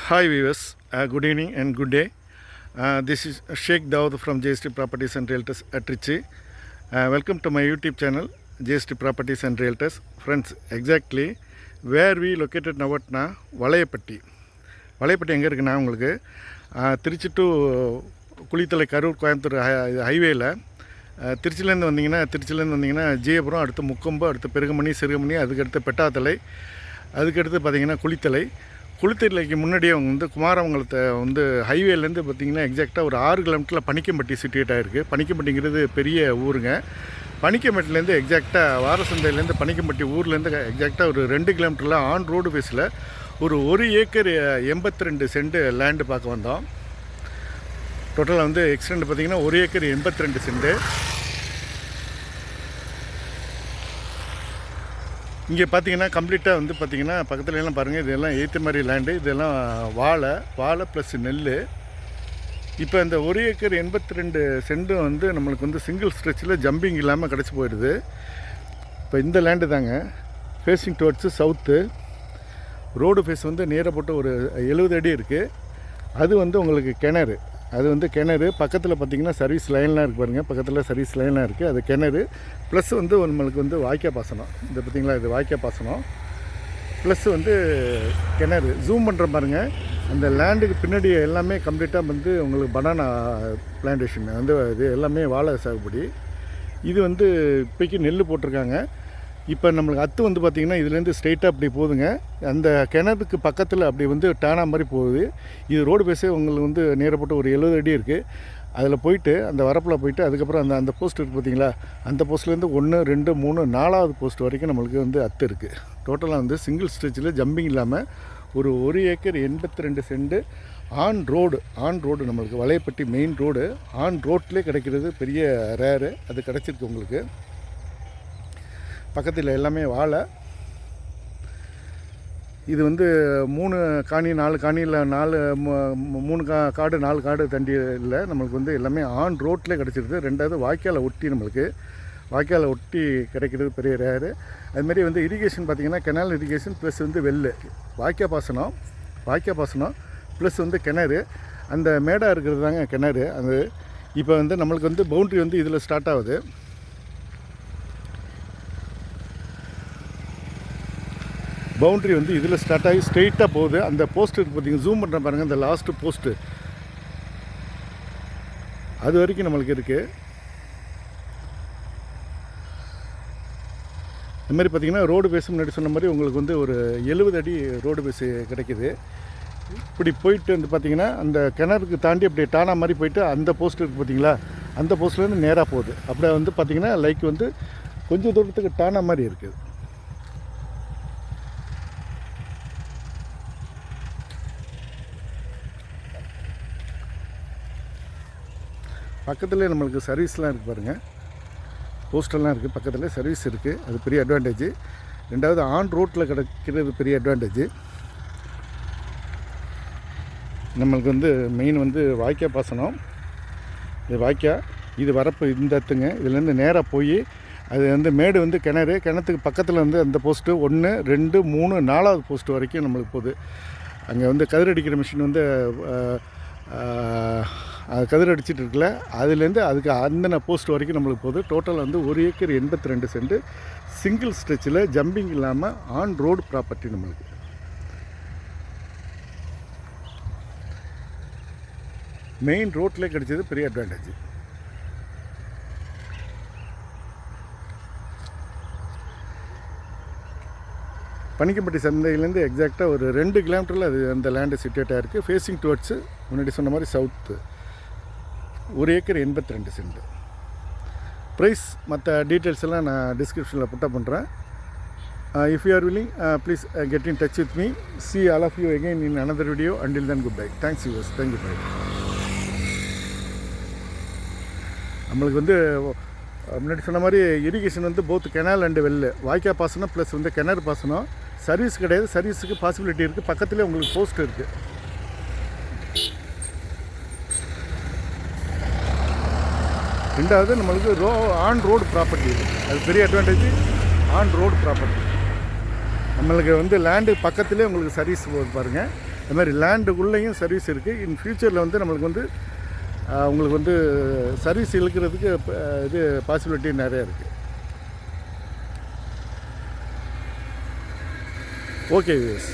Hi viewers, good evening and good day. This is Sheikh Dawood from JST Properties and Realtors at Trichy. Welcome to my YouTube channel, JST Properties and Realtors. Friends, exactly where we located now at Valayapatti. Valayapatti எங்கே இருக்குன்னா உங்களுக்கு Trichy to Kulithalai Karur Coimbatore ஹைவேயில் திருச்சிலேருந்து வந்தீங்கன்னா ஜியபுரம், அடுத்து முக்கொம்பு, அடுத்து பெருகமணி, சிறுகமணி, அதுக்கடுத்து பெட்டாத்தலை, அதுக்கடுத்து பார்த்திங்கன்னா குளித்தலைக்கு முன்னாடியே அவங்க வந்து குமாரமங்கலத்தை வந்து ஹைவேலேருந்து பார்த்திங்கன்னா எக்ஸாக்டாக ஒரு 6 கிலோமீட்டரில் பனிக்கம்பட்டி சிட்டுவேட் ஆகிருக்கு. பனிக்கம்பட்டிங்கிறது பெரிய ஊருங்க. பனிக்கம்பட்டிலேருந்து எக்ஸாக்டாக வாரசந்தையிலேருந்து பனிக்கம்பட்டி ஊர்லேருந்து எக்ஸாக்டாக ஒரு 2 கிலோமீட்டரில் ஆன் ரோடு பேஸில் ஒரு 1 ஏக்கர் 82 சென்ட் லேண்டு பார்க்க வந்தோம். டோட்டலாக வந்து எக்ஸ்டெண்ட் பார்த்திங்கன்னா 1 ஏக்கர் 82 சென்ட்டு. இங்கே பார்த்தீங்கன்னா கம்ப்ளீட்டாக வந்து பார்த்திங்கன்னா பக்கத்துல எல்லாம் பாருங்கள், இதெல்லாம் ஏற்ற மாதிரி லேண்டு. இதெல்லாம் வாழை ப்ளஸ் நெல். இப்போ இந்த 1 ஏக்கர் 82 சென்டும் வந்து நம்மளுக்கு வந்து சிங்கிள் ஸ்ட்ரெச்சில் ஜம்பிங் இல்லாமல் கிடச்சி போயிடுது. இப்போ இந்த லேண்டு தாங்க facing towards south. Road face வந்து நேராக போட்டு ஒரு 70 அடி இருக்குது. அது வந்து உங்களுக்கு கிணறு பக்கத்தில் பார்த்திங்கன்னா சர்வீஸ் லைன்லாம் இருக்குது பாருங்கள். பக்கத்தில் சர்வீஸ் லைன்லாம் இருக்குது. அது கிணறு ப்ளஸ் வந்து நம்மளுக்கு வந்து வாய்க்கால் பாசனம். இது பார்த்திங்களா, இது வாய்க்கால் பாசனம் ப்ளஸ் வந்து கிணறு. ஜூம் பண்ணுற பாருங்கள். அந்த லேண்டுக்கு பின்னாடி எல்லாமே கம்ப்ளீட்டாக வந்து உங்களுக்கு பனானா பிளான்டேஷன் வந்து இது எல்லாமே வாழை சாகுபடி. இது வந்து இப்போக்கி நெல் போட்டிருக்காங்க. இப்போ நம்மளுக்கு அத்து வந்து பார்த்திங்கன்னா இதுலேருந்து ஸ்ட்ரெயிட்டாக அப்படி போகுதுங்க. அந்த கிணத்துக்கு பக்கத்தில் அப்படி வந்து டேனா மாதிரி போகுது. இது ரோடு பேஸே உங்களுக்கு வந்து நேரப்பட்டு ஒரு 70 அடி இருக்குது. அதில் போயிட்டு அந்த வரப்பில் போயிட்டு அதுக்கப்புறம் அந்த போஸ்ட் இருக்குது பார்த்திங்களா, அந்த போஸ்ட்லேருந்து 1, 2, 3, 4வது போஸ்ட் வரைக்கும் நம்மளுக்கு வந்து அத்து இருக்குது. டோட்டலாக வந்து சிங்கிள் ஸ்ட்ரெச்சில் ஜம்பிங் இல்லாமல் ஒரு 1 ஏக்கர் 82 சென்ட் ஆன் ரோடு நம்மளுக்கு வலையப்பட்டி மெயின் ரோடு ஆன் ரோட்லேயே கிடைக்கிறது பெரிய ரேரு. அது கிடச்சிருக்கு உங்களுக்கு. பக்கத்தில் எல்லாமே வாழை. இது வந்து 3 காணி 4 காணியில் 3 காடு 4 காடு தண்டி இல்லை. நம்மளுக்கு வந்து எல்லாமே ஆன் ரோட்லேயே கிடச்சிருது. 2வது வாய்க்காலை ஒட்டி கிடைக்கிறது பெரிய ரேரு. அதுமாரி வந்து இரிகேஷன் பார்த்திங்கன்னா கெனால் இரிகேஷன் ப்ளஸ் வந்து வாய்க்கால் பாசனம் ப்ளஸ் வந்து கிணறு. அந்த மேடாக இருக்கிறது தாங்க கிணறு. அது இப்போ வந்து நம்மளுக்கு வந்து பவுண்ட்ரி வந்து இதில் ஸ்டார்ட் ஆகுது. பவுண்ட்ரி வந்து இதில் ஸ்டார்ட் ஆகி ஸ்ட்ரெயிட்டாக போகுது. அந்த போஸ்ட் இருக்குது பார்த்திங்கன்னா, ஜூம் பண்ணுற பாருங்கள், அந்த லாஸ்ட்டு போஸ்ட்டு அது வரைக்கும் நம்மளுக்கு இருக்குது. இந்த மாதிரி பார்த்திங்கன்னா ரோடு பேஸ் முன்னாடி சொன்ன மாதிரி உங்களுக்கு வந்து ஒரு 70 அடி ரோடு பேஸு கிடைக்கிது. இப்படி போயிட்டு வந்து பார்த்திங்கன்னா அந்த கிணறுக்கு தாண்டி அப்படியே டானா மாதிரி போயிட்டு அந்த போஸ்ட் இருக்குது பார்த்திங்களா, அந்த போஸ்ட்லேருந்து நேராக போகுது. அப்படியே வந்து பார்த்திங்கன்னா லைக் வந்து கொஞ்சம் தூரத்துக்கு டானா மாதிரி இருக்குது. பக்கத்துலேயே நம்மளுக்கு சர்வீஸ்லாம் இருக்குது பாருங்கள். போஸ்டெல்லாம் இருக்குது, பக்கத்தில் சர்வீஸ் இருக்குது. அது பெரிய அட்வான்டேஜ். 2வது ஆன் ரோட்டில் கிடைக்கிறது பெரிய அட்வான்டேஜ். நம்மளுக்கு வந்து மெயின் வந்து வாய்க்கால் பாசனம். இது வரப்பு இந்த அத்துங்க. இதுலேருந்து நேராக போய் அது வந்து மேடு வந்து கிணத்துக்கு பக்கத்தில் வந்து அந்த போஸ்ட்டு 1, 2, 3, 4வது போஸ்ட்டு வரைக்கும் நம்மளுக்கு போகுது. அங்கே வந்து கதிரடிக்கிற மிஷின் வந்து கதிர் அடிச்சிட்டு இருக்குல்ல, அதுலேருந்து அதுக்கு அந்த போஸ்ட் வரைக்கும் நம்மளுக்கு போகுது. டோட்டல் வந்து 1 ஏக்கர் 82 சென்ட் சிங்கிள் ஸ்ட்ரெச்சில் ஜம்பிங் இல்லாமல் ஆன் ரோடு ப்ராப்பர்ட்டி நம்மளுக்கு. மெயின் ரோட்லேயே கிடைச்சது பெரிய அட்வான்டேஜ். பனிக்கம்பட்டி சந்தையிலேருந்து எக்ஸாக்டாக ஒரு 2 கிலோமீட்டரில் அது அந்த லேண்டு சிட்டுவேட்டாக இருக்குது. ஃபேஸிங் டுவர்ட்ஸு முன்னாடி சொன்ன மாதிரி சவுத்து. 1 acre 82 cent. ப்ரைஸ் மற்ற டீட்டெயில்ஸ் எல்லாம் நான் டிஸ்கிரிப்ஷனில் புட்டப் பண்ணுறேன். If you are willing please get in touch with me. see all of you again in another video. Until then, goodbye. Thanks viewers. Thank you. நம்மளுக்கு வந்து முன்னாடி சொன்ன மாதிரி இரிகேஷன் வந்து போத் கெனால் அண்டு வாய்க்கால் பாசனம் ப்ளஸ் வந்து கிணறு பாசனம். சர்வீஸ் கிடையாது, சர்வீஸுக்கு பாசிபிலிட்டி இருக்குது. பக்கத்துலேயே உங்களுக்கு போஸ்ட் இருக்குது. 2வது நம்மளுக்கு ஆன் ரோடு ப்ராப்பர்ட்டி இருக்குது. அது பெரிய அட்வான்டேஜ். ஆன் ரோடு ப்ராப்பர்ட்டி நம்மளுக்கு வந்து லேண்டு பக்கத்துலேயே உங்களுக்கு சர்வீஸ் போகுது பாருங்கள். அது மாதிரி லேண்டுக்குள்ளேயும் சர்வீஸ் இருக்குது. இன் ஃப்யூச்சரில் வந்து நம்மளுக்கு வந்து உங்களுக்கு வந்து சர்வீஸ் இழுக்கிறதுக்கு இது பாசிபிலிட்டி நிறையா இருக்குது. Okay views.